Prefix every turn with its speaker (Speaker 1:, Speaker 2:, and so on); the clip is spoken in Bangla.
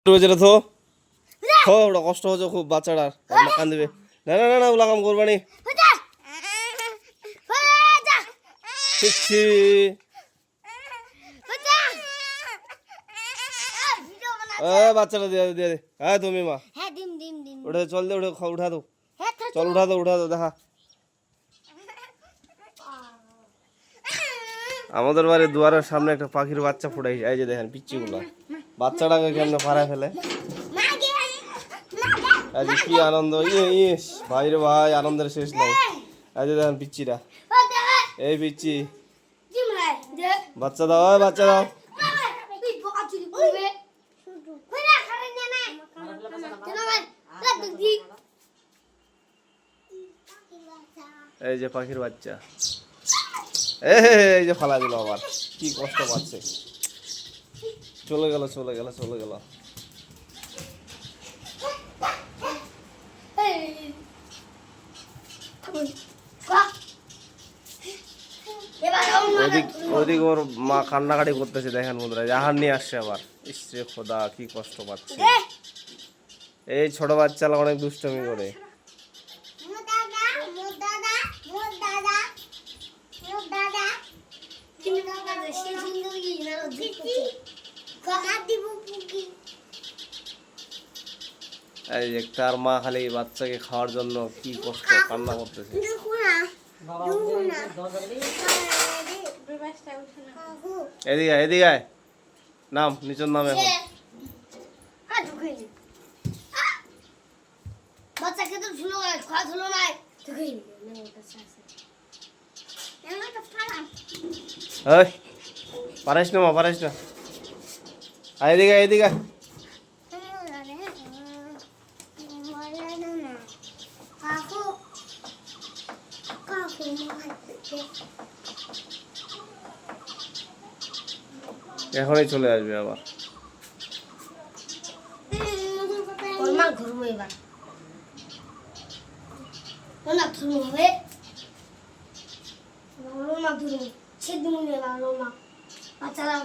Speaker 1: রোজেরা তো ওটা কষ্ট হচ্ছে খুব বাচ্চাটার কান দিবে না না না না ওগুলা কাম করবানি বাচ্চাটা দিয়ে দিয়ে দে হ্যাঁ তুমি মা ওটা চল দে ওটা উঠা দো চল উঠা দো দেখা আমাদের বাড়ির দুয়ারের সামনে একটা পাখির বাচ্চা ফুটাইছে এই যে দেখেন পিচ্চিগুলো বাচ্চাটাকে কেমনে পাড়ায় ফেলে আজ কি আনন্দ ইস ভাই রে ভাই আনন্দের শেষ নাই আজ দেখেন পিচ্চিটা এই পিচ্চি বাচ্চা দাও বাচ্চা দাও এই যে পাখির বাচ্চা এই যে ফালা দিল আবার কি কষ্ট পাচ্ছে চলে গেল ওদিক ওর মা কান্নাকাটি করতেছে দেখেন বন্ধুরা আহার নিয়ে আসছে আবার ইসরে খোদা কি কষ্ট পাচ্ছে এই ছোট বাচ্চারা অনেক দুষ্টমি করে এই যে তার মা খালি বাচ্চাকে খাওয়ার জন্য কি কষ্ট কান্না করতেছে এদিকে নাম নিচের নাম এখন পারিস না এদিকে এখনই চলে আসবে আবার
Speaker 2: বাচ্চারা